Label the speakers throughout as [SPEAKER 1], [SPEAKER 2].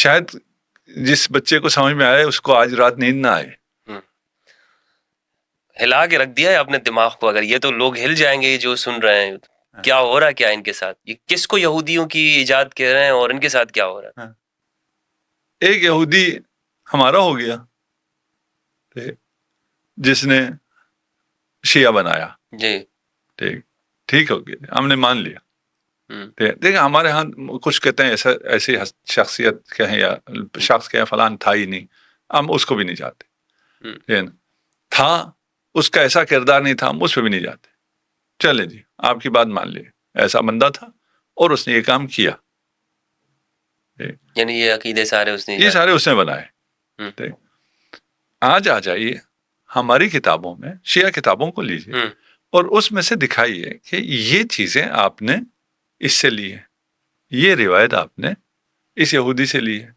[SPEAKER 1] شاید جس بچے کو سمجھ میں آئے اس کو آج رات نیند نہ آئے.
[SPEAKER 2] ہلا کے رکھ دیا ہے اپنے دماغ کو. اگر یہ تو لوگ ہل جائیں گے جو سن رہے ہیں, کیا ہو رہا ہے کیا ان کے ساتھ, یہ کس کو یہودیوں کی ایجاد کہہ رہے ہیں اور ان کے ساتھ کیا ہو رہا ہے.
[SPEAKER 1] ایک یہودی ہمارا ہو گیا جس نے شیعہ بنایا.
[SPEAKER 2] جی
[SPEAKER 1] ٹھیک ہو گیا, ہم نے مان لیا. دیکھیں ہمارے ہاں کچھ کہتے ہیں ایسی شخصیت کہیں یا شخص کہیں فلان تھا ہی نہیں, ہم اس کو بھی نہیں جاتے. تھا اس کا ایسا کردار نہیں تھا, ہم اس پہ بھی نہیں جاتے. چلے جی آپ کی بات مان لیے, ایسا بندہ تھا اور اس نے یہ کام کیا.
[SPEAKER 2] یعنی یہ عقیدے سارے اس
[SPEAKER 1] نے بنائے. آج آ جائیے ہماری کتابوں میں, شیعہ کتابوں کو لیجیے اور اس میں سے دکھائیے کہ یہ چیزیں آپ نے اس سے لی ہے, یہ روایت آپ نے اس یہودی سے لی ہے.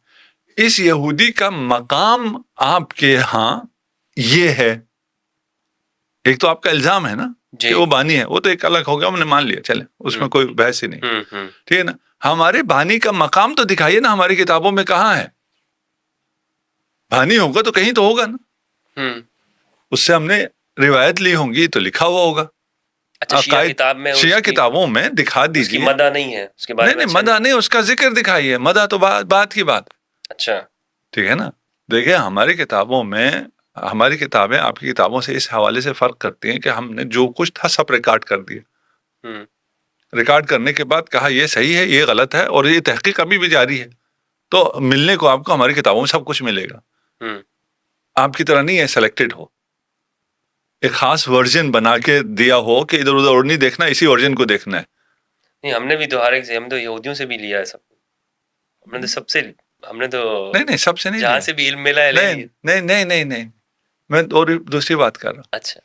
[SPEAKER 1] اس یہودی کا مقام آپ کے ہاں یہ ہے. ایک تو آپ کا الزام ہے نا کہ وہ بانی ہے, وہ تو ایک الگ ہو گیا, ہم نے مان لیا, چلے اس میں کوئی بحث ہی نہیں. ٹھیک ہے نا, ہمارے بانی کا مقام تو دکھائیے نا ہماری کتابوں میں کہاں ہے. بانی ہوگا تو کہیں تو ہوگا نا, اس سے ہم نے روایت لی ہوں گی تو لکھا ہوا ہوگا. شیعہ کتابوں میں دکھا دیجیے.
[SPEAKER 2] مدح نہیں ہے اس کے بارے میں,
[SPEAKER 1] نہیں مدح نہیں, اس کا ذکر دکھائیے. مدح تو بات کی بات.
[SPEAKER 2] اچھا
[SPEAKER 1] ٹھیک ہے نا. دیکھیں ہماری کتابوں میں, ہماری کتابیں آپ کی کتابوں سے اس حوالے سے فرق کرتی ہیں کہ ہم نے جو کچھ تھا سب ریکارڈ کر دیا. ریکارڈ کرنے کے بعد کہا یہ صحیح ہے, یہ غلط ہے, اور یہ تحقیق ابھی بھی جاری ہے. تو ملنے کو آپ کو ہماری کتابوں میں سب کچھ ملے گا. آپ کی طرح نہیں ہے سلیکٹڈ ہو, ایک خاص ورژن بنا کے دیا ہو کہ ادھر ادھر اور نہیں دیکھنا, اسی ورژن کو دیکھنا ہے.
[SPEAKER 2] نہیں, ہم نے بھی تو ہر ایک سے, ہم تو یہودیوں سے بھی لیا ہے سب. ہم نے تو سب سے, ہم نے تو
[SPEAKER 1] نہیں سب سے نہیں,
[SPEAKER 2] جہاں سے بھی علم ملا ہے لے لیا.
[SPEAKER 1] نہیں میں دوسری بات کر رہا ہوں.
[SPEAKER 2] اچھا,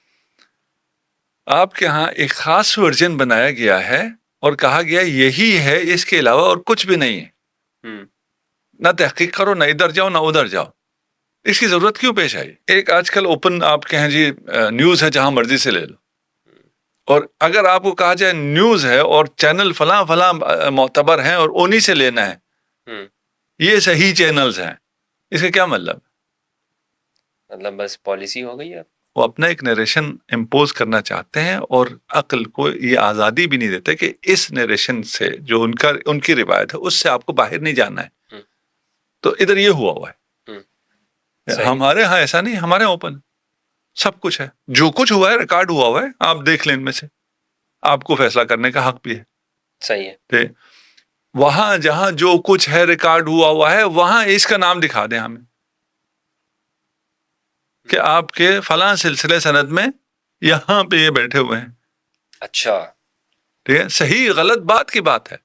[SPEAKER 1] آپ کے ہاں ایک خاص ورژن بنایا گیا ہے اور کہا گیا یہی ہے, اس کے علاوہ اور کچھ بھی نہیں ہے. نہ تحقیق کرو, نہ ادھر جاؤ نہ ادھر جاؤ. اس کی ضرورت کیوں پیش آئی؟ ایک آج کل اوپن آپ کہیں جی نیوز ہے, جہاں مرضی سے لے لو. اور اگر آپ کو کہا جائے نیوز ہے اور چینل فلاں فلاں معتبر ہیں اور انہی سے لینا ہے, یہ صحیح چینلز ہیں, اس کا کیا مطلب؟
[SPEAKER 2] مطلب بس پالیسی ہو گئی ہے.
[SPEAKER 1] وہ اپنا ایک نیریشن امپوز کرنا چاہتے ہیں اور عقل کو یہ آزادی بھی نہیں دیتے کہ اس نیریشن سے جو ان کی روایت ہے اس سے آپ کو باہر نہیں جانا ہے. تو ادھر یہ ہوا ہے. ہمارے ہاں ایسا نہیں, ہمارے ہاں اوپن سب کچھ ہے, جو کچھ ہوا ہے ریکارڈ ہوا ہے, آپ دیکھ لیں ان میں سے, آپ کو فیصلہ کرنے کا حق بھی ہے.
[SPEAKER 2] صحیح ہے.
[SPEAKER 1] وہاں جہاں جو کچھ ہے ریکارڈ ہوا ہے, وہاں اس کا نام دکھا دیں ہمیں کہ آپ کے فلاں سلسلے سند میں یہاں پہ یہ بیٹھے ہوئے ہیں.
[SPEAKER 2] اچھا,
[SPEAKER 1] ٹھیک ہے, صحیح غلط بات کی بات ہے.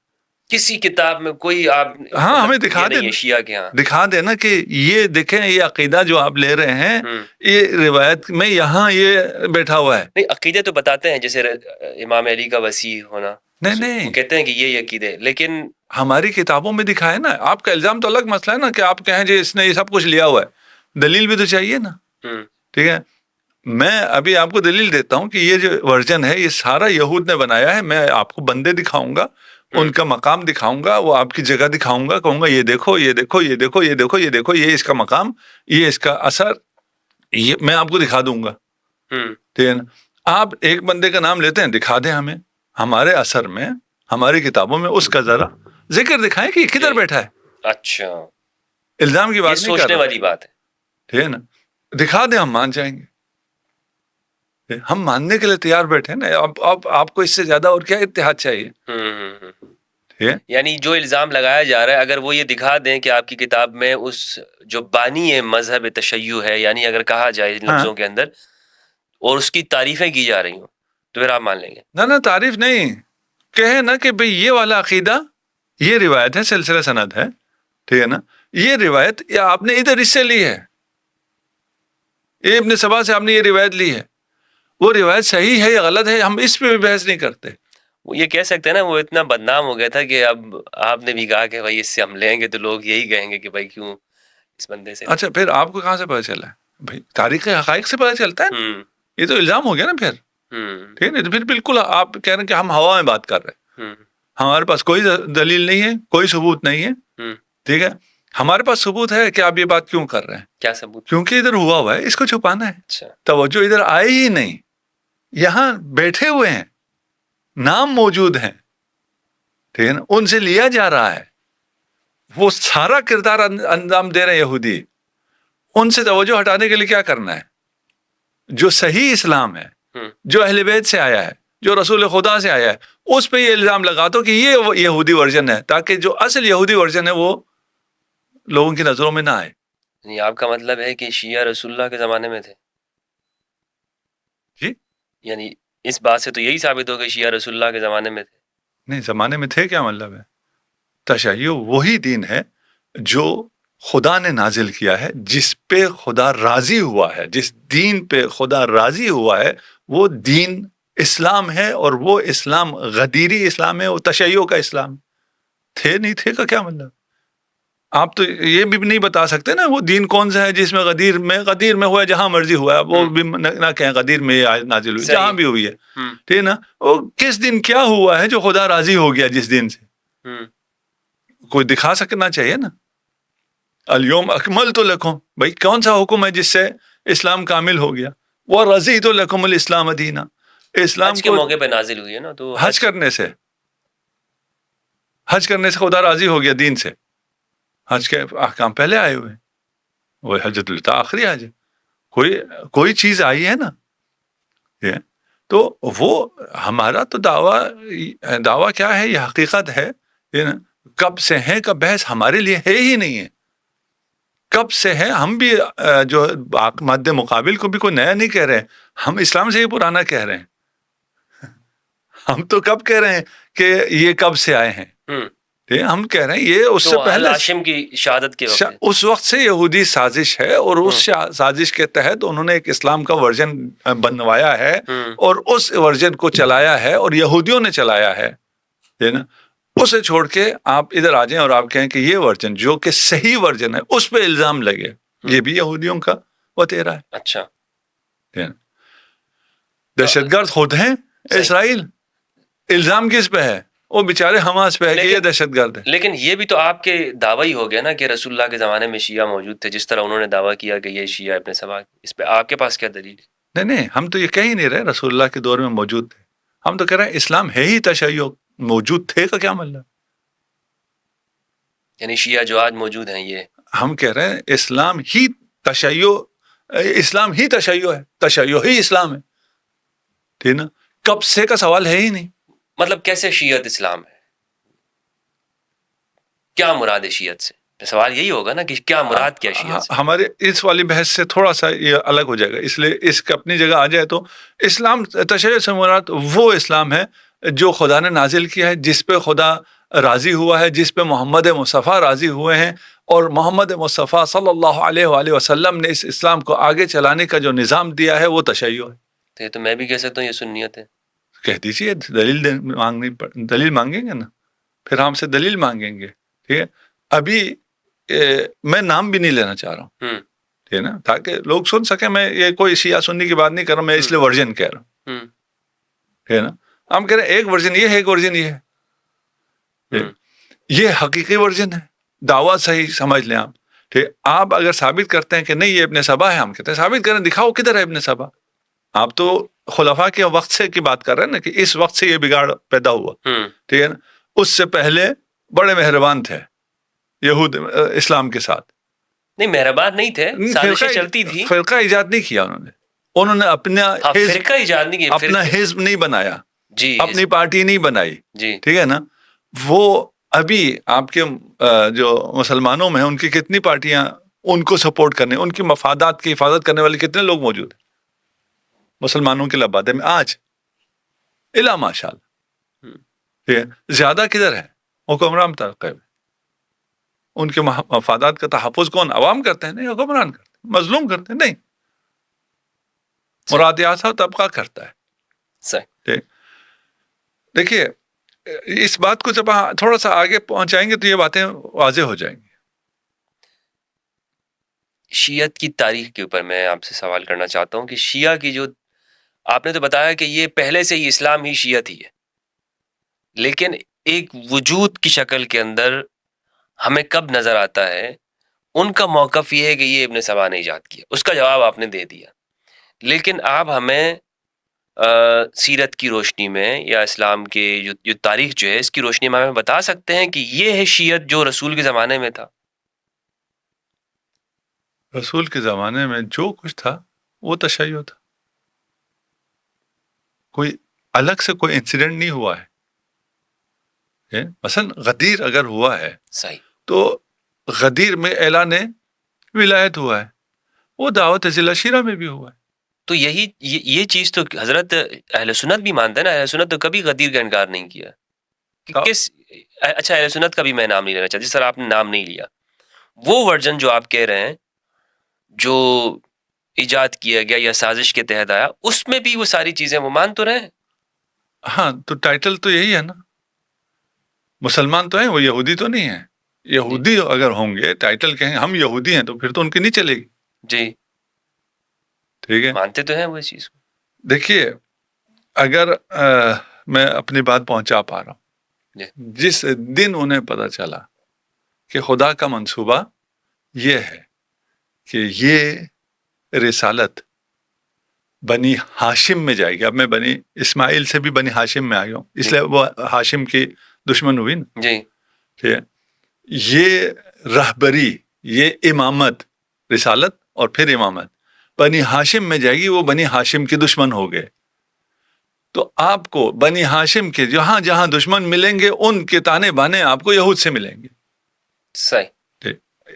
[SPEAKER 2] کسی کتاب میں کوئی آپ
[SPEAKER 1] ہاں ہمیں دکھا دیں,
[SPEAKER 2] شیعہ کے ہاں
[SPEAKER 1] دکھا دینا کہ یہ دیکھیں یہ عقیدہ جو آپ لے رہے ہیں یہ روایت میں یہاں یہ بیٹھا ہوا ہے.
[SPEAKER 2] نہیں, عقیدے تو بتاتے ہیں, جیسے امام علی کا وسیع ہونا,
[SPEAKER 1] نہیں
[SPEAKER 2] کہتے ہیں کہ یہ عقیدے, لیکن
[SPEAKER 1] ہماری کتابوں میں دکھائے نا. آپ کا الزام تو الگ مسئلہ ہے نا کہ آپ کہیں جی اس نے یہ سب کچھ لیا ہوا ہے, دلیل بھی تو چاہیے نا. ٹھیک ہے, میں ابھی آپ کو دلیل دیتا ہوں کہ یہ جو ورژن ہے یہ سارا یہود نے بنایا ہے. میں آپ کو بندے دکھاؤں گا, ان کا مقام دکھاؤں گا, وہ آپ کی جگہ دکھاؤں گا, کہوں گا یہ دیکھو یہ دیکھو یہ دیکھو یہ دیکھو یہ دیکھو, یہ اس کا مقام, یہ اس کا اثر, یہ میں آپ کو دکھا دوں گا. ٹھیک ہے نا. آپ ایک بندے کا نام لیتے ہیں, دکھا دیں ہمیں ہمارے اثر میں, ہماری کتابوں میں اس کا ذرا ذکر دکھائیں کہ یہ کدھر بیٹھا ہے.
[SPEAKER 2] اچھا,
[SPEAKER 1] الزام کی بات نہیں کر رہا,
[SPEAKER 2] سوچنے والی بات ہے.
[SPEAKER 1] ٹھیک ہے نا, دکھا دیں, ہم مان جائیں گے. ہم ماننے کے لیے تیار بیٹھے نا. اب آپ کو اس سے زیادہ اور کیا اتحاد چاہیے؟
[SPEAKER 2] یعنی جو الزام لگایا جا رہا ہے, اگر وہ یہ دکھا دیں کہ آپ کی کتاب میں اس جو بانی ہے مذہب تشیع ہے, یعنی اگر کہا جائے ان لفظوں کے اندر, اور اس کی تعریفیں کی جا رہی ہوں, تو پھر آپ مان لیں گے؟
[SPEAKER 1] نہ تعریف نہیں, کہے نا کہ بھئی یہ والا عقیدہ, یہ روایت ہے, سلسلہ سند ہے, ٹھیک ہے نا, یہ روایت یا آپ نے ادھر اس سے لی ہے, ابن سبا سے آپ نے یہ روایت لی ہے, وہ روایت صحیح ہے یا غلط ہے, ہم اس پہ بھی بحث نہیں کرتے.
[SPEAKER 2] وہ یہ کہہ سکتے ہیں نا, وہ اتنا بدنام ہو گیا تھا کہ اب آپ نے بھی کہا کہ بھائی اس سے ہم لیں گے, تو لوگ یہی کہیں گے کہ بھائی کیوں اس بندے سے.
[SPEAKER 1] اچھا, پھر آپ کو کہاں سے پتہ چلا ہے؟ بھائی تاریخ حقائق سے پتہ چلتا ہے. یہ تو الزام ہو گیا نا پھر. ٹھیک ہے, تو پھر بالکل آپ کہہ رہے ہیں کہ ہم ہوا میں بات کر رہے ہیں, ہمارے پاس کوئی دلیل نہیں ہے, کوئی ثبوت نہیں ہے. ٹھیک ہے, ہمارے پاس ثبوت ہے کہ آپ یہ بات کیوں کر رہے ہیں.
[SPEAKER 2] کیا ثبوت؟
[SPEAKER 1] کیونکہ ادھر ہوا ہوا ہے, اس کو چھپانا ہے.
[SPEAKER 2] اچھا.
[SPEAKER 1] توجہ ادھر آئے ہی نہیں, یہاں بیٹھے ہوئے ہیں, نام موجود ہیں, ٹھیک ہے نا, ان سے لیا جا رہا ہے, وہ سارا کردار انجام دے رہے ہیں یہودی. ان سے توجہ ہٹانے کے لیے کیا کرنا ہے؟ جو صحیح اسلام ہے, جو اہل بیت سے آیا ہے, جو رسول خدا سے آیا ہے, اس پہ یہ الزام لگا دو کہ یہ یہودی ورژن ہے, تاکہ جو اصل یہودی ورژن ہے وہ لوگوں کی نظروں میں نہ آئے.
[SPEAKER 2] یعنی آپ کا مطلب ہے کہ شیعہ رسول اللہ کے زمانے میں تھے؟
[SPEAKER 1] جی,
[SPEAKER 2] یعنی اس بات سے تو یہی ثابت ہو کہ شیعہ رسول اللہ کے زمانے میں تھے.
[SPEAKER 1] نہیں, زمانے میں تھے کیا مطلب ہے؟ تشیع وہی دین ہے جو خدا نے نازل کیا ہے, جس پہ خدا راضی ہوا ہے, جس دین پہ خدا راضی ہوا ہے, وہ دین اسلام ہے. اور وہ اسلام غدیری اسلام ہے, وہ تشیع کا اسلام. تھے نہیں تھے کا کیا مطلب؟ آپ تو یہ بھی نہیں بتا سکتے نا وہ دین کون سا ہے جس میں غدیر میں ہوا ہے, جہاں مرضی ہوا ہے, وہ بھی نہ کہیں غدیر میں نازل ہوئی, جہاں بھی ہوئی ہے, ٹھیک ہے نا. وہ کس دن کیا ہوا ہے جو خدا راضی ہو گیا جس دن سے؟ کوئی دکھا سکنا چاہیے نا. الیوم اکملت لکم, بھائی کون سا حکم ہے جس سے اسلام کامل ہو گیا؟ ورضیت لکم الاسلام دینا. اسلام
[SPEAKER 2] حج کے موقع پہ نازل ہوئی ہے نا, تو
[SPEAKER 1] حج کرنے سے خدا راضی ہو گیا دین سے. حج کے احکام پہلے آئے ہوئے, وہ حجۃ الوداع آخری حج ہے. کوئی چیز آئی ہے نا, تو وہ ہمارا تو دعویٰ کیا ہے, یہ حقیقت ہے. کب سے ہے کا بحث ہمارے لیے ہے ہی نہیں ہے. کب سے ہے, ہم بھی جو مد مقابل کو بھی کوئی نیا نہیں کہہ رہے ہیں, ہم اسلام سے ہی پرانا کہہ رہے ہیں. ہم تو کب کہہ رہے ہیں کہ یہ کب سے آئے ہیں, ہم کہہ رہے ہیں یہ اس سے پہلے
[SPEAKER 2] ہاشم کی شہادت کے وقت,
[SPEAKER 1] اس وقت سے یہودی سازش ہے, اور اس سازش کے تحت انہوں نے ایک اسلام کا ورژن بنوایا ہے, اور اس ورژن کو چلایا ہے, اور یہودیوں نے چلایا ہے نا. اسے چھوڑ کے آپ ادھر آ جائیں اور آپ کہیں کہ یہ ورژن جو کہ صحیح ورژن ہے اس پہ الزام لگے, یہ بھی یہودیوں کا وتیرا ہے.
[SPEAKER 2] اچھا,
[SPEAKER 1] دہشت گرد خود ہیں اسرائیل, الزام کس پہ ہے؟ وہ بیچارے حماس پہ ہے کہ یہ دہشت گرد ہے.
[SPEAKER 2] لیکن یہ بھی تو آپ کے دعویٰ ہی ہو گیا نا کہ رسول اللہ کے زمانے میں شیعہ موجود تھے, جس طرح انہوں نے دعویٰ کیا کہ یہ شیعہ ابن سبا. اس پہ آپ کے پاس کیا دلیل؟
[SPEAKER 1] نہیں, ہم تو یہ کہہ ہی نہیں رہے رسول اللہ کے دور میں موجود تھے. ہم تو کہہ رہے ہیں اسلام ہے ہی تشیع, موجود تھے کا کیا مطلب؟
[SPEAKER 2] یعنی شیعہ جو آج موجود ہیں, یہ
[SPEAKER 1] ہم کہہ رہے ہیں اسلام ہی تشیع ہے, تشیع ہی اسلام ہے, ٹھیک نا. کب سے کا سوال ہے ہی نہیں.
[SPEAKER 2] مطلب کیسے شیعت اسلام ہے؟ کیا مراد ہے شیعت سے؟ سوال یہی ہوگا نا کہ کیا مراد کیا شیعت سے؟
[SPEAKER 1] ہمارے اس والی بحث سے تھوڑا سا یہ الگ ہو جائے گا, اس لیے اس کا اپنی جگہ آ جائے تو اسلام تشیع سے مراد وہ اسلام ہے جو خدا نے نازل کیا ہے, جس پہ خدا راضی ہوا ہے, جس پہ محمد مصطفیٰ راضی ہوئے ہیں, اور محمد مصطفیٰ صلی اللہ علیہ وآلہ وسلم نے اس اسلام کو آگے چلانے کا جو نظام دیا ہے وہ تشیع ہے.
[SPEAKER 2] تو میں بھی کہہ سکتا ہوں یہ سنیت ہے.
[SPEAKER 1] کہہ دیجیے, دلیل مانگیں گے نا, پھر ہم سے دلیل مانگیں گے, ٹھیک ہے. ابھی میں نام بھی نہیں لینا چاہ رہا ہوں, ٹھیک ہے نا, تاکہ لوگ سن سکیں. میں یہ کوئی شیعہ سنی کی بات نہیں کر رہا, میں اس لیے ورژن کہہ رہا ہوں, ٹھیک ہے نا. ہم کہہ رہے ہیں ایک ورژن یہ ہے, ایک ورژن یہ ہے, یہ حقیقی ورژن ہے. دعویٰ صحیح سمجھ لیں آپ, ٹھیک. آپ اگر ثابت کرتے ہیں کہ نہیں یہ ابن سبا ہے, ہم کہتے ہیں ثابت کریں, دکھاؤ کدھر ہے ابن سبا. آپ تو خلفاء کے وقت سے کی بات کر رہے ہیں نا, کہ اس وقت سے یہ بگاڑ پیدا ہوا, ٹھیک ہے نا. اس سے پہلے بڑے مہربان تھے یہود اسلام کے ساتھ.
[SPEAKER 2] نہیں, مہربان نہیں تھے, سازشیں چلتی تھی.
[SPEAKER 1] فرقہ ایجاد نہیں کیا انہوں نے اپنا
[SPEAKER 2] فرقہ ایجاد نہیں کیا,
[SPEAKER 1] اپنا حزب نہیں بنایا,
[SPEAKER 2] جی,
[SPEAKER 1] اپنی پارٹی نہیں بنائی,
[SPEAKER 2] جی,
[SPEAKER 1] ٹھیک ہے نا. وہ ابھی آپ کے جو مسلمانوں میں ہیں, ان کی کتنی پارٹیاں ان کو سپورٹ کرنے, ان کی مفادات کی حفاظت کرنے والے کتنے لوگ موجود ہیں مسلمانوں کے لبادے میں آج؟ الا ماشاء اللہ. زیادہ کدھر ہے حکمران طبقے میں؟ ان کے مفادات کا تحفظ کون؟ عوام کرتے ہیں؟ نہیں, حکمران کرتے ہیں. مظلوم کرتے ہیں؟ نہیں, مراد ایسا طبقہ کرتا ہے.
[SPEAKER 2] صحیح.
[SPEAKER 1] دیکھیے, اس بات کو جب تھوڑا سا آگے پہنچائیں گے تو یہ باتیں واضح ہو جائیں گی.
[SPEAKER 2] شیعت کی تاریخ کے اوپر میں آپ سے سوال کرنا چاہتا ہوں کہ شیعہ کی جو آپ نے تو بتایا کہ یہ پہلے سے ہی اسلام ہی شیعت ہی ہے, لیکن ایک وجود کی شکل کے اندر ہمیں کب نظر آتا ہے ان کا موقف یہ ہے کہ یہ ابن سبا نے ایجاد کیا. اس کا جواب آپ نے دے دیا. لیکن آپ ہمیں سیرت کی روشنی میں یا اسلام کے جو تاریخ جو ہے اس کی روشنی میں ہمیں بتا سکتے ہیں کہ یہ ہے شیعت جو رسول کے زمانے میں تھا.
[SPEAKER 1] رسول کے زمانے میں جو کچھ تھا وہ تشیع تھا. کوئی الگ سے کوئی انسیڈنٹ نہیں ہوا ہے. مثلا غدیر اگر ہوا ہے
[SPEAKER 2] صحیح
[SPEAKER 1] تو غدیر میں اعلان ولایت ہوا ہے, وہ دعوت ذی العشیرہ میں بھی ہوا ہے.
[SPEAKER 2] تو یہ چیز تو حضرت اہل سنت بھی مانتے ہیں نا. اہل سنت تو کبھی غدیر کا انکار نہیں کیا. اچھا اہل سنت کا بھی میں نام نہیں لینا چاہتا, جس طرح آپ نے نام نہیں لیا. وہ ورژن جو آپ کہہ رہے ہیں جو ایجاد کیا گیا یا سازش کے تحت آیا, اس میں بھی وہ ساری چیزیں وہ مان تو رہے ہیں.
[SPEAKER 1] ہاں تو ٹائٹل تو یہی ہے نا, مسلمان تو ہیں, وہ یہودی تو نہیں ہیں. یہودی اگر ہوں گے ٹائٹل کہیں ہم یہودی ہیں تو پھر تو ان کی نہیں چلے گی.
[SPEAKER 2] جی
[SPEAKER 1] ٹھیک ہے,
[SPEAKER 2] مانتے تو ہیں وہ اس چیز کو.
[SPEAKER 1] دیکھیے اگر میں اپنی بات پہنچا پا رہا ہوں, جس دن انہیں پتہ چلا کہ خدا کا منصوبہ یہ ہے کہ یہ رسالت بنی ہاشم میں جائے گی. اب میں بنی اسماعیل سے بھی بنی ہاشم میں آ گیا ہوں, اس لیے وہ ہاشم کی دشمن ہوئی نا.
[SPEAKER 2] جی
[SPEAKER 1] ٹھیک ہے, یہ رہبری, یہ امامت, رسالت اور پھر امامت بنی ہاشم میں جائے گی, وہ بنی ہاشم کے دشمن ہو گئے. تو آپ کو بنی ہاشم کے جہاں جہاں دشمن ملیں گے ان کے تانے بانے آپ کو یہود سے ملیں گے.
[SPEAKER 2] صحیح,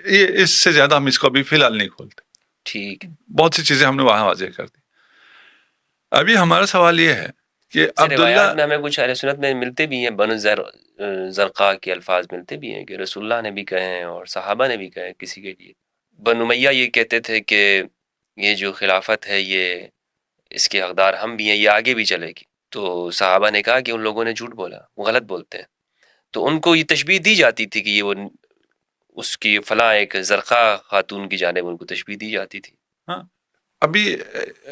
[SPEAKER 1] یہ اس سے زیادہ ہم اس کو ابھی فی الحال نہیں کھولتے.
[SPEAKER 2] ٹھیک,
[SPEAKER 1] بہت سی چیزیں ہم نے وہاں واضح کر دی. ابھی ہمارا سوال یہ ہے کہ
[SPEAKER 2] روایات میں ہمیں کچھ اہل سنت میں ملتے بھی ہیں, بنو زرقاء کے الفاظ ملتے بھی ہیں کہ رسول اللہ نے بھی کہے ہیں اور صحابہ نے بھی کہے کسی کے لیے. بنو امیہ یہ کہتے تھے کہ یہ جو خلافت ہے یہ اس کے حقدار ہم بھی ہیں, یہ آگے بھی چلے گی. تو صحابہ نے کہا کہ ان لوگوں نے جھوٹ بولا, وہ غلط بولتے ہیں. تو ان کو یہ تشبیہ دی جاتی تھی کہ یہ وہ اس کی فلاں ایک زرقاء خاتون کی جانب ان کو تشبیہ دی جاتی تھی.
[SPEAKER 1] ہاں ابھی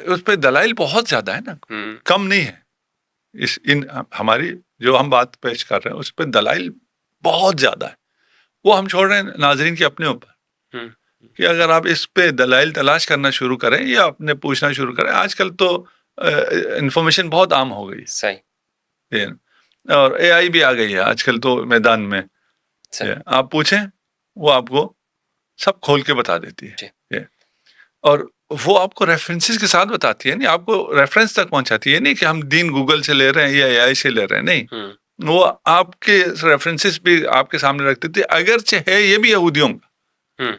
[SPEAKER 1] اس پہ دلائل بہت زیادہ ہے نا, کم نہیں ہے. ہماری جو ہم بات پیش کر رہے ہیں اس پہ دلائل بہت زیادہ ہے. وہ ہم چھوڑ رہے ہیں ناظرین کے اپنے اوپر کہ اگر آپ اس پہ دلائل تلاش کرنا شروع کریں یا اپنے پوچھنا شروع کریں. آج کل تو انفارمیشن بہت عام ہو گئی.
[SPEAKER 2] صحیح,
[SPEAKER 1] اور اے آئی بھی آ گئی ہے آج کل تو میدان میں. آپ پوچھیں وہ آپ کو سب کھول کے بتا دیتی ہے, اور وہ آپ کو ریفرنسز کے ساتھ بتاتی ہے. نہیں آپ کو ریفرنس تک پہنچاتی ہے, نہیں کہ ہم دین گوگل سے لے رہے ہیں یا اے آئی سے لے رہے ہیں. نہیں, وہ آپ کے ریفرنسز بھی آپ کے سامنے رکھتی تھی. اگرچہ ہے یہ بھی یہودیوں کا,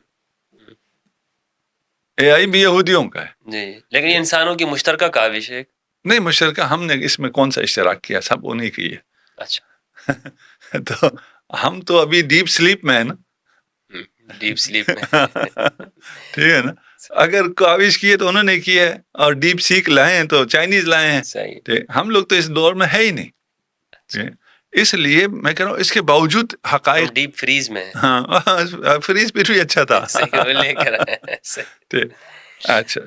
[SPEAKER 1] اے آئی بھی یہودیوں کا ہے
[SPEAKER 2] جی, لیکن یہ انسانوں کی مشترکہ کاوش ہے.
[SPEAKER 1] نہیں مشترکہ ہم نے اس میں کون سا اشتراک کیا, سب انہیں کی ہے.
[SPEAKER 2] اچھا
[SPEAKER 1] تو ہم تو ابھی ڈیپ سلیپ میں ہیں نا.
[SPEAKER 2] ڈیپ سلیپ میں
[SPEAKER 1] ٹھیک ہے نا, اگر کاوش کی ہے تو انہوں نے کی ہے, اور ڈیپ سیک لائے ہیں تو چائنیز لائے ہیں. ہم لوگ تو اس دور میں ہے ہی نہیں. اس لیے میں کہہ رہا ہوں اس کے باوجود حقائق
[SPEAKER 2] ڈیپ فریز میں.
[SPEAKER 1] ہاں فریز پھر بھی اچھا تھا. اچھا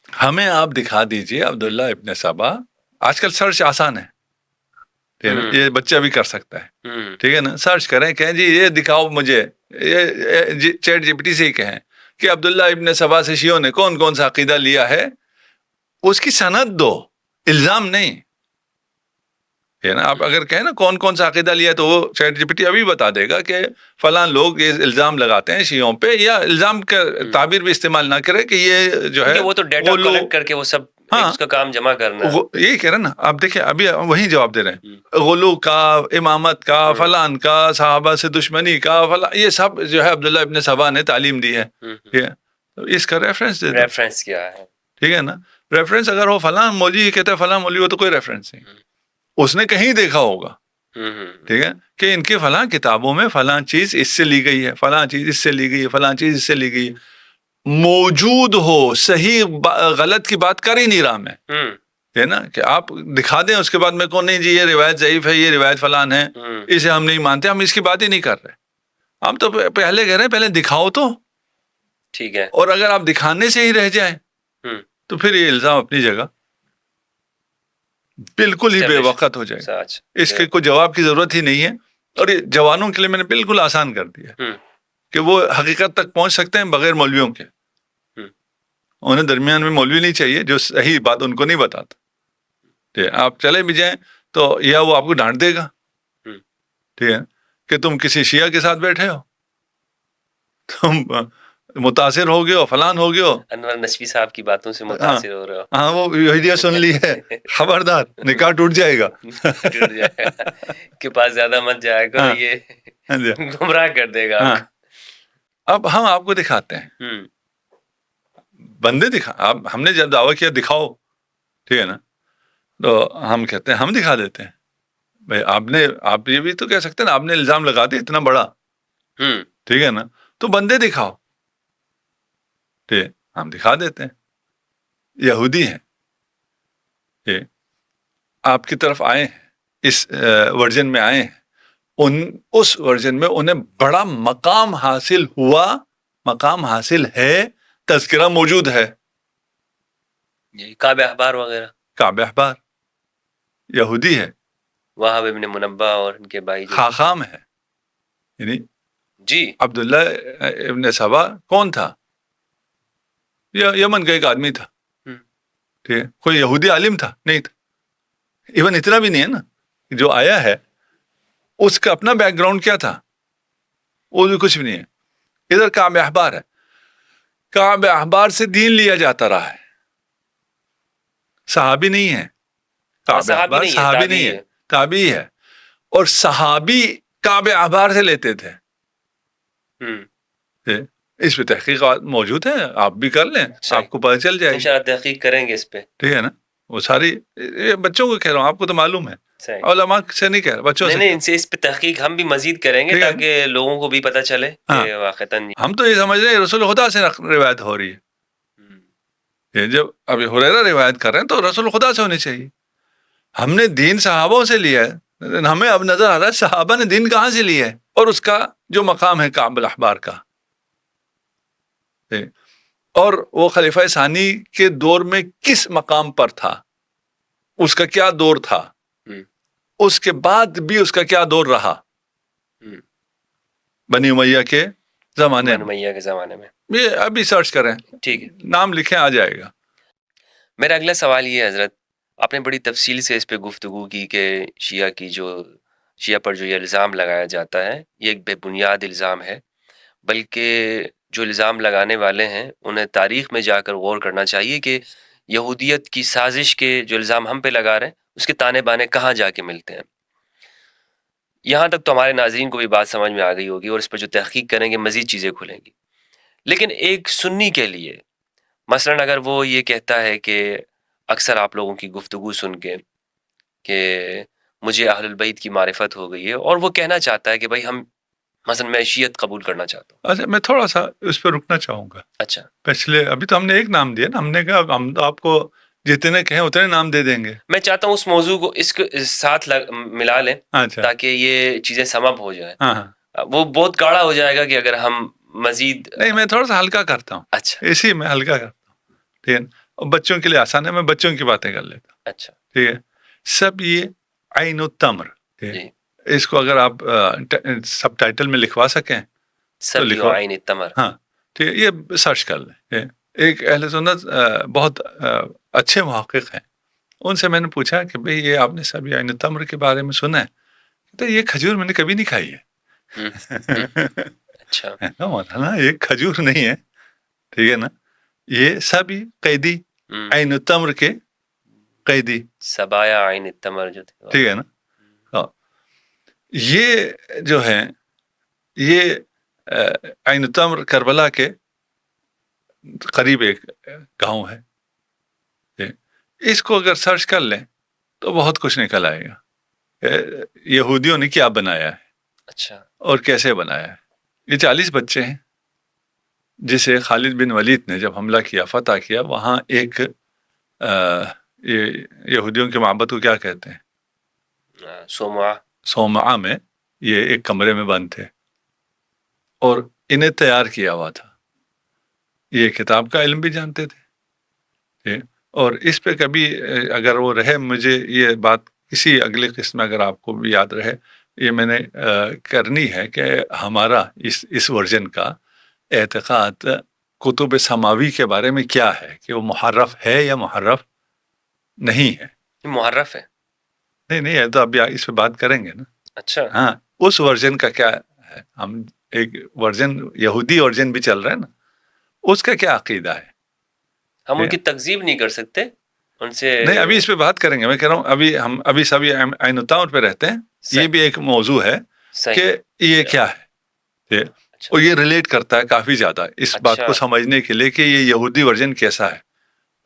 [SPEAKER 1] ہمیں آپ دکھا دیجئے عبداللہ ابن سبا. آج کل سرچ آسان ہے, یہ بچہ بھی کر سکتا ہے. ٹھیک ہے نا, سرچ کریں, کہیں جی یہ دکھاؤ مجھے, یہ چیٹ جی پی ٹی سے ہی کہیں کہ عبداللہ ابن سبا سے شیعوں نے کون کون سا عقیدہ لیا ہے, اس کی سند دو, الزام نہیں ہے نا. آپ اگر کہیں نا کون کون سا عقیدہ لیا تو وہ چیٹ جی پی ٹی ابھی بتا دے گا کہ فلاں لوگ یہ الزام لگاتے ہیں شیعوں پہ, یا الزام کا تعبیر بھی استعمال نہ کرے کہ یہ جو ہے
[SPEAKER 2] وہ تو ڈیٹا کلیکٹ کر کے وہ سب اس کا کام جمع کرنا.
[SPEAKER 1] یہی کہہ رہے ہیں نا آپ, دیکھیں ابھی وہی جواب دے رہے ہیں, غلو کا, امامت کا, فلان کا, صحابہ سے دشمنی کا, فلاں, یہ سب جو ہے عبداللہ ابن سبا نے تعلیم دی ہے. اس کا ریفرنس دے دو.
[SPEAKER 2] ریفرنس کیا ہے,
[SPEAKER 1] ٹھیک ہے نا, ریفرنس اگر ہو فلاں مولوی کہتا ہے فلاں مولوی, وہ تو کوئی ریفرنس نہیں, اس نے کہیں دیکھا ہوگا. ٹھیک ہے کہ ان کی فلاں کتابوں میں فلاں چیز اس سے لی گئی ہے, فلاں چیز اس سے لی گئی ہے, فلاں چیز اس سے لی گئی ہے. موجود ہو, صحیح غلط کی بات کر ہی نہیں رہا میں, ہے نا, کہ آپ دکھا دیں اس کے بعد میں کون نہیں جی یہ روایت ضعیف ہے, یہ روایت فلان ہے, اسے ہم نہیں مانتے, ہم اس کی بات ہی نہیں کر رہے. ہم تو پہلے کہہ رہے ہیں پہلے دکھاؤ تو
[SPEAKER 2] ٹھیک ہے,
[SPEAKER 1] اور اگر آپ دکھانے سے ہی رہ جائیں تو پھر یہ الزام اپنی جگہ بالکل ہی بے وقت ہو جائے گا. اس کے کوئی جواب کی ضرورت ہی نہیں ہے. اور یہ جوانوں کے لیے میں نے بالکل آسان کر دیا کہ وہ حقیقت تک پہنچ سکتے ہیں بغیر مولویوں کے. انہیں درمیان میں مولوی نہیں چاہیے جو صحیح بات ان کو نہیں بتاتا. ٹھیک ہے, آپ چلے بھی جائیں تو یا وہ آپ کو ڈانٹ دے گا, ٹھیک ہے, کہ تم کسی شیعہ کے ساتھ بیٹھے ہو, تم متاثر ہو گئے ہو, فلان ہو گئے ہو,
[SPEAKER 2] انور نشوی صاحب کی باتوں سے متاثر ہو رہے ہو,
[SPEAKER 1] ہاں وہ ویڈیو سن لی ہے, خبردار نکاح ٹوٹ جائے گا,
[SPEAKER 2] کے پاس زیادہ مت جایا کرو, یہ گمراہ کر دے گا.
[SPEAKER 1] اب ہم آپ کو دکھاتے ہیں, بندے ہم نے جب دعویٰ کیا دکھاؤ, ٹھیک ہے نا, تو ہم کہتے ہیں ہم دکھا دیتے ہیں. بھائی آپ یہ بھی تو کہہ سکتے ہیں نا, آپ نے الزام لگا دیا اتنا بڑا, ٹھیک ہے نا, تو بندے دکھاؤ, ٹھیک, ہم دکھا دیتے ہیں. یہودی ہیں, ٹھیک, آپ کی طرف آئے ہیں, اس ورژن میں آئے ہیں, اس ورژن میں انہیں بڑا مقام حاصل ہوا, مقام حاصل ہے, تذکرہ موجود ہے,
[SPEAKER 2] کعب احبار وغیرہ.
[SPEAKER 1] کعب احبار یہودی ہے,
[SPEAKER 2] وہاب ابن منبہ اور ان کے بھائی
[SPEAKER 1] خاخام ہے, یعنی
[SPEAKER 2] جی
[SPEAKER 1] عبداللہ ابن سبا کون تھا, یمن کا ایک آدمی تھا, ٹھیک ہے, کوئی یہودی عالم تھا نہیں تھا, ایون اتنا بھی نہیں ہے نا, جو آیا ہے اس کا اپنا بیک گراؤنڈ کیا تھا وہ بھی کچھ بھی نہیں ہے. ادھر کعب احبار ہے, کعب احبار سے دین لیا جاتا رہا ہے, صحابی نہیں ہے, کعب احبار صحابی نہیں ہے, تابعی ہے, اور صحابی کعب احبار سے لیتے تھے. اس پہ تحقیقات موجود ہیں, آپ بھی کر لیں, آپ کو پتہ چل جائے گی.
[SPEAKER 2] انشاءاللہ تحقیق کریں گے اس پہ,
[SPEAKER 1] ٹھیک ہے نا, وہ ساری بچوں کو کہہ رہا ہوں, آپ کو تو معلوم ہے, علماء سے نہیں کہہ رہا, بچوں سے.
[SPEAKER 2] نہیں, ان سے اس پہ تحقیق ہم بھی مزید کریں گے تاکہ لوگوں کو بھی پتہ چلے کہ واقعتاً
[SPEAKER 1] ہم تو یہ سمجھ رہے ہیں رسول خدا سے روایت ہو رہی ہے. یہ جب ابھی ہریرہ روایت کر رہے ہیں تو رسول خدا سے ہونی چاہیے. ہم نے دین صحابوں سے لیا ہے, ہمیں اب نظر آ رہا ہے صحابہ نے دین کہاں سے لیا ہے, اور اس کا جو مقام ہے کعب الاحبار کا, اور وہ خلیفہ ثانی کے دور میں کس مقام پر تھا, اس کا کیا دور تھا, اس کے بعد بھی اس کا کیا دور رہا, بنی امیہ کے زمانے
[SPEAKER 2] میں.
[SPEAKER 1] یہ ابھی سرچ کریں,
[SPEAKER 2] ٹھیک ہے,
[SPEAKER 1] نام لکھیں آ جائے گا.
[SPEAKER 2] میرا اگلا سوال یہ ہے حضرت, آپ نے بڑی تفصیل سے اس پہ گفتگو کی کہ شیعہ پر جو یہ الزام لگایا جاتا ہے یہ ایک بے بنیاد الزام ہے, بلکہ جو الزام لگانے والے ہیں انہیں تاریخ میں جا کر غور کرنا چاہیے کہ یہودیت کی سازش کے جو الزام ہم پہ لگا رہے ہیں اس کے تانے بانے کہاں جا کے ملتے ہیں. یہاں تک تو ہمارے ناظرین کو بھی بات سمجھ میں آ گئی ہوگی, اور اس پہ جو تحقیق کریں گے مزید چیزیں کھلیں گی. لیکن ایک سنی کے لیے مثلاً اگر وہ یہ کہتا ہے کہ اکثر آپ لوگوں کی گفتگو سن کے کہ مجھے اہل البیت کی معرفت ہو گئی ہے, اور وہ کہنا چاہتا ہے کہ بھائی ہم مثلا میں شیعت قبول کرنا چاہتا ہوں.
[SPEAKER 1] اچھا, میں تھوڑا سا اس پہ رکنا چاہوں گا.
[SPEAKER 2] اچھا,
[SPEAKER 1] پچھلے ابھی تو ہم نے ایک نام دیا نا, ہم نے کہا ہم آپ کو جتنے کہیں اتنے نام دے دیں گے.
[SPEAKER 2] میں چاہتا ہوں اس موضوع کو اس کے ساتھ ملا لیں تاکہ یہ چیزیں سمب ہو جائیں. وہ بہت گاڑا ہو جائے گا کہ اگر ہم مزید.
[SPEAKER 1] نہیں, میں تھوڑا سا ہلکا کرتا ہوں.
[SPEAKER 2] اچھا,
[SPEAKER 1] اسی میں ہلکا کرتا ہوں, ٹھیک ہے, اور بچوں کے لیے آسان ہے, میں بچوں کی باتیں کر لیتا ہوں.
[SPEAKER 2] اچھا,
[SPEAKER 1] ٹھیک ہے, سب یہ عین التمر, اس کو اگر آپ سب ٹائٹل میں لکھوا سکیں
[SPEAKER 2] سب
[SPEAKER 1] لکھو
[SPEAKER 2] عین التمر.
[SPEAKER 1] ہاں ٹھیک ہے, یہ سرچ کر لیں. ایک اہل سنت بہت اچھے محقق ہیں, ان سے میں نے پوچھا کہ بھئی یہ آپ نے سب عین التمر کے بارے میں سنا ہے, تو یہ کھجور میں نے کبھی نہیں کھائی ہے.
[SPEAKER 2] اچھا,
[SPEAKER 1] مولانا یہ کھجور نہیں ہے, ٹھیک ہے نا, یہ سبی قیدی عین التمر کے قیدی
[SPEAKER 2] سبایا عین التمر جو تھے,
[SPEAKER 1] ٹھیک ہے نا. یہ جو ہے یہ عین التمر کربلا کے قریب ایک گاؤں ہے. اس کو اگر سرچ کر لیں تو بہت کچھ نکل آئے گا یہودیوں نے کیا بنایا ہے,
[SPEAKER 2] اچھا, اور
[SPEAKER 1] کیسے بنایا ہے. یہ 40 بچے ہیں جسے خالد بن ولید نے جب حملہ کیا, فتح کیا, وہاں ایک یہودیوں کے معبد کو کیا کہتے ہیں, صومعہ میں, یہ ایک کمرے میں بند تھے اور انہیں تیار کیا ہوا تھا. یہ کتاب کا علم بھی جانتے تھے, اور اس پہ کبھی اگر وہ رہے, مجھے یہ بات کسی اگلے قسط میں اگر آپ کو بھی یاد رہے یہ میں نے کرنی ہے کہ ہمارا اس ورژن کا اعتقاد کتب سماوی کے بارے میں کیا ہے، کہ وہ محرف ہے یا محرف نہیں ہے.
[SPEAKER 2] محرف ہے؟
[SPEAKER 1] نہیں ہے تو اب اس پہ بات کریں گے نا.
[SPEAKER 2] اچھا.
[SPEAKER 1] ہاں، اس ورژن کا کیا ہے. ہم ایک ورژن یہودی ورژن بھی چل رہا ہے نا، اس کا کیا عقیدہ ہے.
[SPEAKER 2] ہم ان کی تکذیب نہیں کر سکتے ان سے.
[SPEAKER 1] نہیں، ابھی اس پہ بات کریں گے. میں کہہ رہا ہوں ہم ابھی سبھی عین الطور پہ رہتے ہیں. یہ بھی ایک موضوع ہے کہ یہ کیا ہے، اور یہ ریلیٹ کرتا ہے کافی زیادہ اس بات کو سمجھنے کے لیے کہ یہ یہودی ورژن کیسا ہے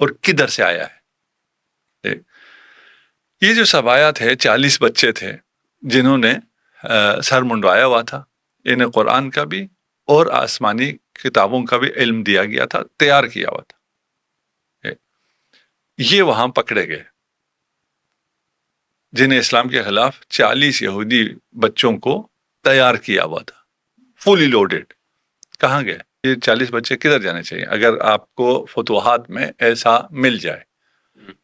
[SPEAKER 1] اور کدھر سے آیا ہے. یہ جو سبایات ہے، 40 بچے تھے جنہوں نے سر منڈوایا ہوا تھا. انہیں قرآن کا بھی اور آسمانی کتابوں کا بھی علم دیا گیا تھا، تیار کیا ہوا تھا. یہ وہاں پکڑے گئے جنہیں اسلام کے خلاف 40 یہودی بچوں کو تیار کیا ہوا تھا، فلی لوڈڈ. کہاں گئے یہ 40 بچے؟ کدھر جانے چاہیے اگر آپ کو فتوحات میں ایسا مل جائے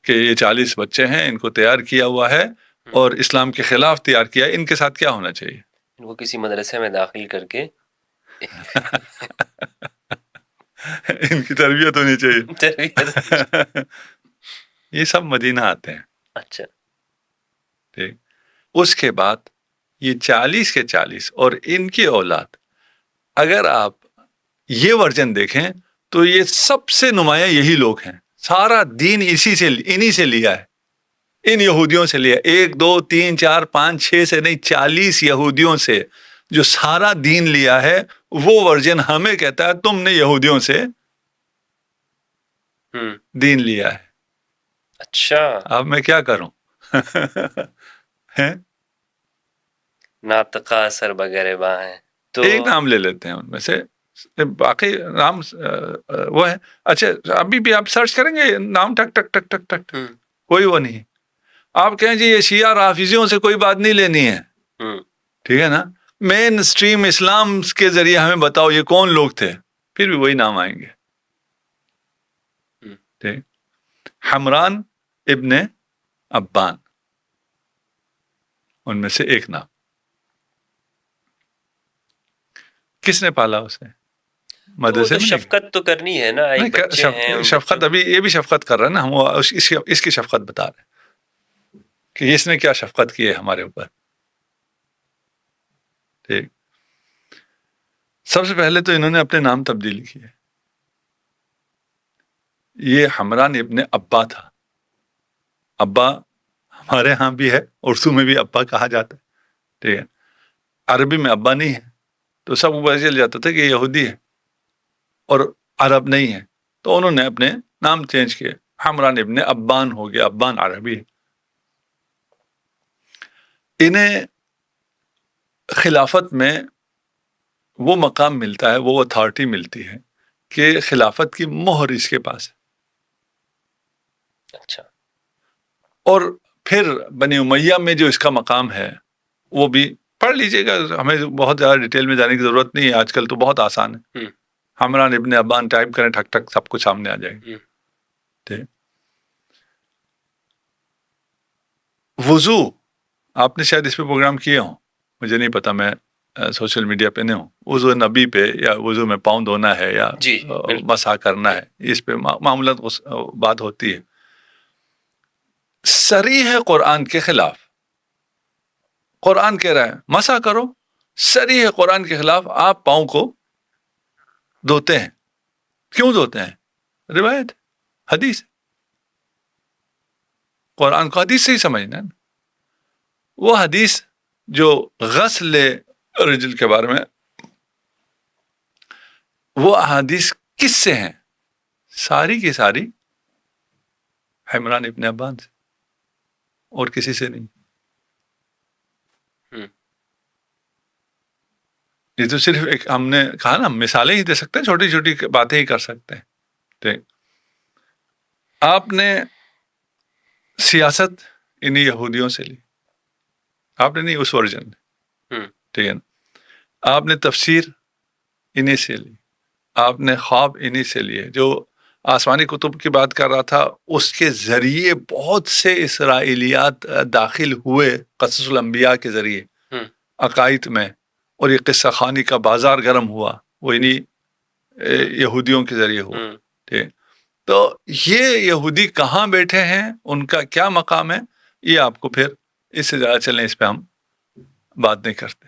[SPEAKER 1] کہ یہ 40 بچے ہیں، ان کو تیار کیا ہوا ہے اور اسلام کے خلاف تیار کیا ہے، ان کے ساتھ کیا ہونا چاہیے؟
[SPEAKER 2] ان کو کسی مدرسے میں داخل کر کے
[SPEAKER 1] ان کی تربیت ہونی چاہیے. یہ سب مدینہ آتے ہیں.
[SPEAKER 2] اچھا.
[SPEAKER 1] ٹھیک. اس کے بعد یہ 40 کے 40 اور ان کی اولاد، اگر آپ یہ ورژن دیکھیں تو یہ سب سے نمایاں یہی لوگ ہیں. سارا دین انہی سے لیا ہے، ان یہودیوں سے لیا. 1 2 3 4 5 6 سے نہیں، 40 یہودیوں سے جو سارا دین لیا ہے. وہ ورژن ہمیں کہتا ہے تم نے یہودیوں سے دین لیا ہے.
[SPEAKER 2] اچھا.
[SPEAKER 1] اب میں کیا کروں؟
[SPEAKER 2] ناطقہ سر بغیر باں ہے تو
[SPEAKER 1] ایک نام لے لیتے ہیں ان میں سے، باقی نام وہ ہے. اچھا، ابھی بھی آپ سرچ کریں گے نام ٹک ٹک ٹک ٹک ٹک، کوئی وہ نہیں. آپ کہیں جی یہ شیعہ رافضیوں سے کوئی بات نہیں لینی ہے، ٹھیک ہے نا. مین اسٹریم اسلام کے ذریعے ہمیں بتاؤ یہ کون لوگ تھے، پھر بھی وہی نام آئیں گے. ٹھیک. حمران ابن ابان ان میں سے ایک نام. کس نے پالا اسے؟ مدرسے میں.
[SPEAKER 2] شفقت تو کرنی ہے نا.
[SPEAKER 1] شفقت ابھی یہ بھی شفقت کر رہا ہے نا. ہم اس کی شفقت بتا رہے ہیں کہ اس نے کیا شفقت کی ہے ہمارے اوپر. ٹھیک. سب سے پہلے تو انہوں نے اپنے نام تبدیل کیے. یہ حمران ابن ابا تھا. ابا ہمارے ہاں بھی ہے، اردو میں بھی ابا کہا جاتا ہے، ٹھیک ہے. عربی میں ابا نہیں ہے تو سب کو پتہ چل جاتا تھا کہ یہ یہودی ہے اور عرب نہیں ہے. تو انہوں نے اپنے نام چینج کیے. حمران ابن ابان ہو گیا. ابان عربی ہے. انہیں خلافت میں وہ مقام ملتا ہے، وہ اتھارٹی ملتی ہے کہ خلافت کی مہر اس کے پاس ہے.
[SPEAKER 2] اچھا.
[SPEAKER 1] اور پھر بنی امیہ میں جو اس کا مقام ہے وہ بھی پڑھ لیجئے گا. ہمیں بہت زیادہ ڈیٹیل میں جانے کی ضرورت نہیں ہے، آج کل تو بہت آسان ہے. حمران ابن ابان ٹائپ کریں، ٹھک ٹھک سب کچھ سامنے آ جائے گا. ٹھیک. وضو آپ نے شاید اس پہ پروگرام کیے ہوں، مجھے نہیں پتا، میں سوشل میڈیا پہ نہیں ہوں. وضو نبی پہ یا وضو میں پاؤں دھونا ہے یا مسح کرنا ہے، اس پہ معمولاً بات ہوتی ہے. صریح ہے قرآن کے خلاف. قرآن کہہ رہا ہے مسح کرو، صریح ہے قرآن کے خلاف آپ پاؤں کو دھوتے ہیں. کیوں دھوتے ہیں؟ روایت، حدیث. قرآن کو حدیث سے ہی سمجھنا ہے. وہ حدیث جو غسل رجل کے بارے میں، وہ احادیث کس سے ہیں؟ ساری کی ساری حمران ابن ابان سے، اور کسی سے نہیں. یہ تو صرف ایک ہم نے کہا نا، مثالیں ہی دے سکتے ہیں، چھوٹی چھوٹی باتیں ہی کر سکتے ہیں. ٹھیک. آپ نے سیاست انہی یہودیوں سے لی، آپ نے نہیں، اس ورژن نے. ٹھیک ہے نا. آپ نے تفسیر انہی سے لی، آپ نے خواب انہی سے لیے. جو آسمانی کتب کی بات کر رہا تھا اس کے ذریعے بہت سے اسرائیلیات داخل ہوئے قصص الانبیاء کے ذریعے. عقائد میں، اور یہ قصہ خانی کا بازار گرم ہوا، وہ انہی یہودیوں کے ذریعے ہوا. ٹھیک، تو یہ یہودی کہاں بیٹھے ہیں، ان کا کیا مقام ہے، یہ آپ کو پھر اس سے زیادہ چلیں اس پہ ہم بات نہیں کرتے.